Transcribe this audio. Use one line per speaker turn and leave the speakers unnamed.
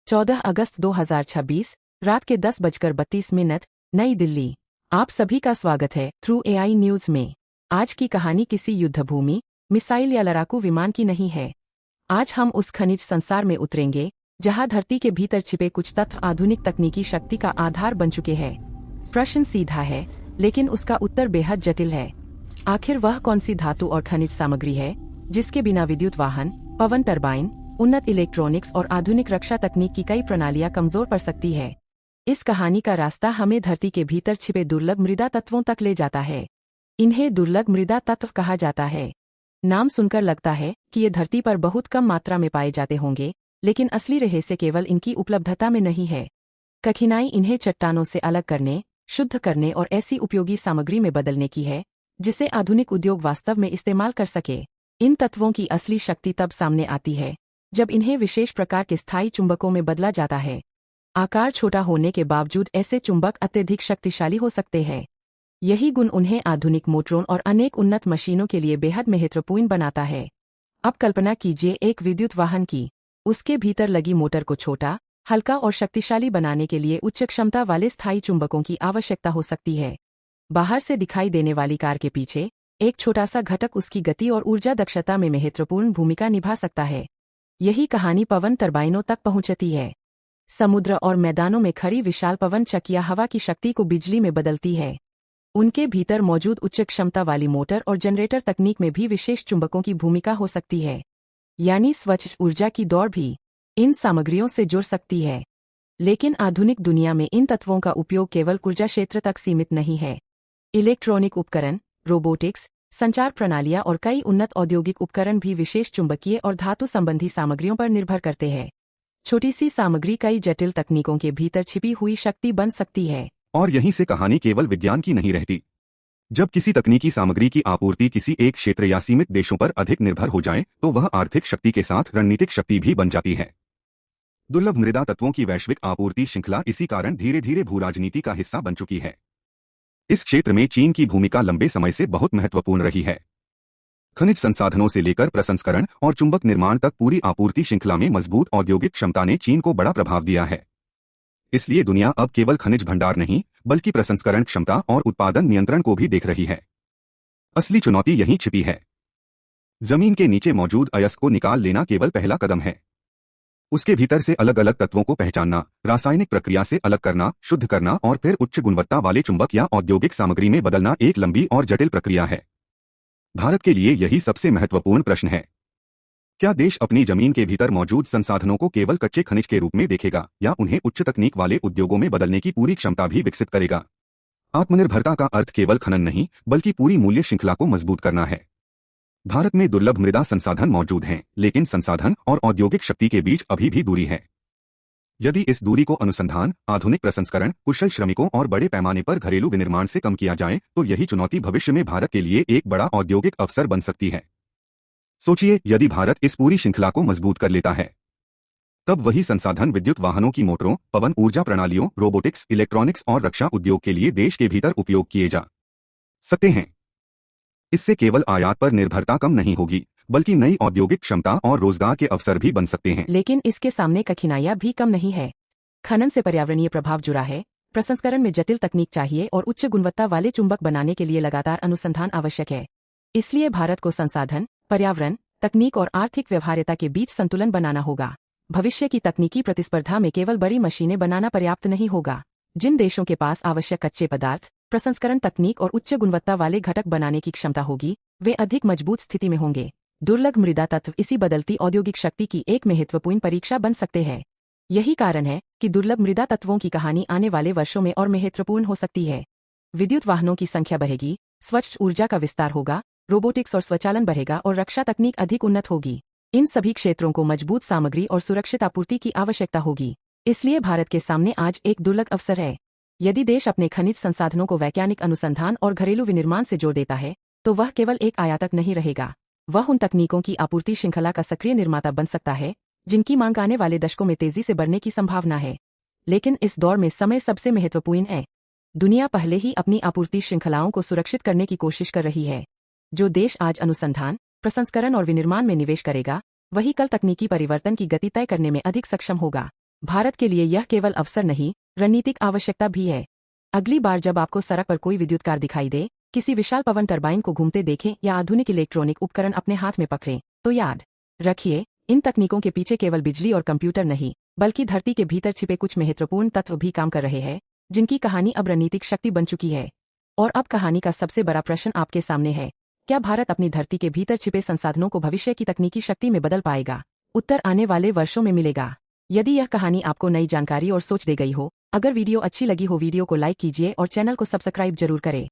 14 अगस्त 2026, रात के 10:32, नई दिल्ली। आप सभी का स्वागत है थ्रू एआई न्यूज में। आज की कहानी किसी युद्धभूमि, मिसाइल या लड़ाकू विमान की नहीं है। आज हम उस खनिज संसार में उतरेंगे जहां धरती के भीतर छिपे कुछ तत्व आधुनिक तकनीकी शक्ति का आधार बन चुके हैं। प्रश्न सीधा है, लेकिन उसका उत्तर बेहद जटिल है। आखिर वह कौन सी धातु और खनिज सामग्री है जिसके बिना विद्युत वाहन, पवन टरबाइन, उन्नत इलेक्ट्रॉनिक्स और आधुनिक रक्षा तकनीक की कई प्रणालियां कमजोर पड़ सकती है। इस कहानी का रास्ता हमें धरती के भीतर छिपे दुर्लभ मृदा तत्वों तक ले जाता है। इन्हें दुर्लभ मृदा तत्व कहा जाता है। नाम सुनकर लगता है कि ये धरती पर बहुत कम मात्रा में पाए जाते होंगे, लेकिन असली रहस्य केवल इनकी उपलब्धता में नहीं है। कठिनाई इन्हें चट्टानों से अलग करने, शुद्ध करने और ऐसी उपयोगी सामग्री में बदलने की है जिसे आधुनिक उद्योग वास्तव में इस्तेमाल कर सके। इन तत्वों की असली शक्ति तब सामने आती है जब इन्हें विशेष प्रकार के स्थायी चुंबकों में बदला जाता है। आकार छोटा होने के बावजूद ऐसे चुंबक अत्यधिक शक्तिशाली हो सकते हैं। यही गुण उन्हें आधुनिक मोटरों और अनेक उन्नत मशीनों के लिए बेहद महत्वपूर्ण बनाता है। अब कल्पना कीजिए एक विद्युत वाहन की। उसके भीतर लगी मोटर को छोटा, हल्का और शक्तिशाली बनाने के लिए उच्च क्षमता वाले स्थायी चुंबकों की आवश्यकता हो सकती है। बाहर से दिखाई देने वाली कार के पीछे एक छोटा सा घटक उसकी गति और ऊर्जा दक्षता में महत्वपूर्ण भूमिका निभा सकता है। यही कहानी पवन टरबाइनों तक पहुंचती है। समुद्र और मैदानों में खड़ी विशाल पवन चक्कियां हवा की शक्ति को बिजली में बदलती है। उनके भीतर मौजूद उच्च क्षमता वाली मोटर और जनरेटर तकनीक में भी विशेष चुंबकों की भूमिका हो सकती है। यानी स्वच्छ ऊर्जा की दौड़ भी इन सामग्रियों से जुड़ सकती है। लेकिन आधुनिक दुनिया में इन तत्वों का उपयोग केवल ऊर्जा क्षेत्र तक सीमित नहीं है। इलेक्ट्रॉनिक उपकरण, रोबोटिक्स, संचार प्रणालियां और कई उन्नत औद्योगिक उपकरण भी विशेष चुंबकीय और धातु संबंधी सामग्रियों पर निर्भर करते हैं। छोटी सी सामग्री कई जटिल तकनीकों के भीतर छिपी हुई शक्ति बन सकती है।
और यहीं से कहानी केवल विज्ञान की नहीं रहती। जब किसी तकनीकी सामग्री की आपूर्ति किसी एक क्षेत्र या सीमित देशों पर अधिक निर्भर हो जाए तो वह आर्थिक शक्ति के साथ रणनीतिक शक्ति भी बन जाती है। दुर्लभ मृदा तत्वों की वैश्विक आपूर्ति श्रृंखला इसी कारण धीरे धीरे भू राजनीति का हिस्सा बन चुकी है। इस क्षेत्र में चीन की भूमिका लंबे समय से बहुत महत्वपूर्ण रही है। खनिज संसाधनों से लेकर प्रसंस्करण और चुंबक निर्माण तक पूरी आपूर्ति श्रृंखला में मजबूत औद्योगिक क्षमता ने चीन को बड़ा प्रभाव दिया है। इसलिए दुनिया अब केवल खनिज भंडार नहीं, बल्कि प्रसंस्करण क्षमता और उत्पादन नियंत्रण को भी देख रही है। असली चुनौती यहीं छिपी है। जमीन के नीचे मौजूद अयस्क को निकाल लेना केवल पहला कदम है। उसके भीतर से अलग अलग तत्वों को पहचानना, रासायनिक प्रक्रिया से अलग करना, शुद्ध करना और फिर उच्च गुणवत्ता वाले चुंबक या औद्योगिक सामग्री में बदलना एक लंबी और जटिल प्रक्रिया है। भारत के लिए यही सबसे महत्वपूर्ण प्रश्न है। क्या देश अपनी जमीन के भीतर मौजूद संसाधनों को केवल कच्चे खनिज के रूप में देखेगा या उन्हें उच्च तकनीक वाले उद्योगों में बदलने की पूरी क्षमता भी विकसित करेगा? आत्मनिर्भरता का अर्थ केवल खनन नहीं, बल्कि पूरी मूल्य श्रृंखला को मजबूत करना है। भारत में दुर्लभ मृदा संसाधन मौजूद हैं, लेकिन संसाधन और औद्योगिक शक्ति के बीच अभी भी दूरी है। यदि इस दूरी को अनुसंधान, आधुनिक प्रसंस्करण, कुशल श्रमिकों और बड़े पैमाने पर घरेलू विनिर्माण से कम किया जाए तो यही चुनौती भविष्य में भारत के लिए एक बड़ा औद्योगिक अवसर बन सकती है। सोचिए, यदि भारत इस पूरी श्रृंखला को मजबूत कर लेता है, तब वही संसाधन विद्युत वाहनों की मोटरों, पवन ऊर्जा प्रणालियों, रोबोटिक्स, इलेक्ट्रॉनिक्स और रक्षा उद्योग के लिए देश के भीतर उपयोग किए जा सकते हैं। इससे केवल आयात पर निर्भरता कम नहीं होगी, बल्कि नई औद्योगिक क्षमता और रोजगार के अवसर भी बन सकते हैं।
लेकिन इसके सामने कठिनाइयां भी कम नहीं है। खनन से पर्यावरणीय प्रभाव जुड़ा है, प्रसंस्करण में जटिल तकनीक चाहिए और उच्च गुणवत्ता वाले चुंबक बनाने के लिए लगातार अनुसंधान आवश्यक है। इसलिए भारत को संसाधन, पर्यावरण, तकनीक और आर्थिक व्यवहार्यता के बीच संतुलन बनाना होगा। भविष्य की तकनीकी प्रतिस्पर्धा में केवल बड़ी मशीनें बनाना पर्याप्त नहीं होगा। जिन देशों के पास आवश्यक कच्चे पदार्थ, प्रसंस्करण तकनीक और उच्च गुणवत्ता वाले घटक बनाने की क्षमता होगी, वे अधिक मजबूत स्थिति में होंगे। दुर्लभ मृदा तत्व इसी बदलती औद्योगिक शक्ति की एक महत्वपूर्ण परीक्षा बन सकते हैं। यही कारण है कि दुर्लभ मृदा तत्वों की कहानी आने वाले वर्षों में और महत्वपूर्ण हो सकती है। विद्युत वाहनों की संख्या बढ़ेगी, स्वच्छ ऊर्जा का विस्तार होगा, रोबोटिक्स और स्वचालन बढ़ेगा और रक्षा तकनीक अधिक उन्नत होगी। इन सभी क्षेत्रों को मजबूत सामग्री और सुरक्षित आपूर्ति की आवश्यकता होगी। इसलिए भारत के सामने आज एक दुर्लभ अवसर है। यदि देश अपने खनिज संसाधनों को वैज्ञानिक अनुसंधान और घरेलू विनिर्माण से जोड़ देता है, तो वह केवल एक आयातक नहीं रहेगा। वह उन तकनीकों की आपूर्ति श्रृंखला का सक्रिय निर्माता बन सकता है जिनकी मांग आने वाले दशकों में तेजी से बढ़ने की संभावना है। लेकिन इस दौर में समय सबसे महत्वपूर्ण है। दुनिया पहले ही अपनी आपूर्ति श्रृंखलाओं को सुरक्षित करने की कोशिश कर रही है। जो देश आज अनुसंधान, प्रसंस्करण और विनिर्माण में निवेश करेगा, वही कल तकनीकी परिवर्तन की गति तय करने में अधिक सक्षम होगा। भारत के लिए यह केवल अवसर नहीं, रणनीतिक आवश्यकता भी है। अगली बार जब आपको सड़क पर कोई विद्युत कार दिखाई दे, किसी विशाल पवन टरबाइन को घूमते देखें या आधुनिक इलेक्ट्रॉनिक उपकरण अपने हाथ में पकड़ें, तो याद रखिए, इन तकनीकों के पीछे केवल बिजली और कंप्यूटर नहीं, बल्कि धरती के भीतर छिपे कुछ महत्वपूर्ण तत्व भी काम कर रहे हैं, जिनकी कहानी अब रणनीतिक शक्ति बन चुकी है। और अब कहानी का सबसे बड़ा प्रश्न आपके सामने है, क्या भारत अपनी धरती के भीतर छिपे संसाधनों को भविष्य की तकनीकी शक्ति में बदल पाएगा? उत्तर आने वाले वर्षों में मिलेगा। यदि यह कहानी आपको नई जानकारी और सोच दे गई हो, अगर वीडियो अच्छी लगी हो वीडियो को लाइक कीजिए और चैनल को सब्सक्राइब जरूर करें।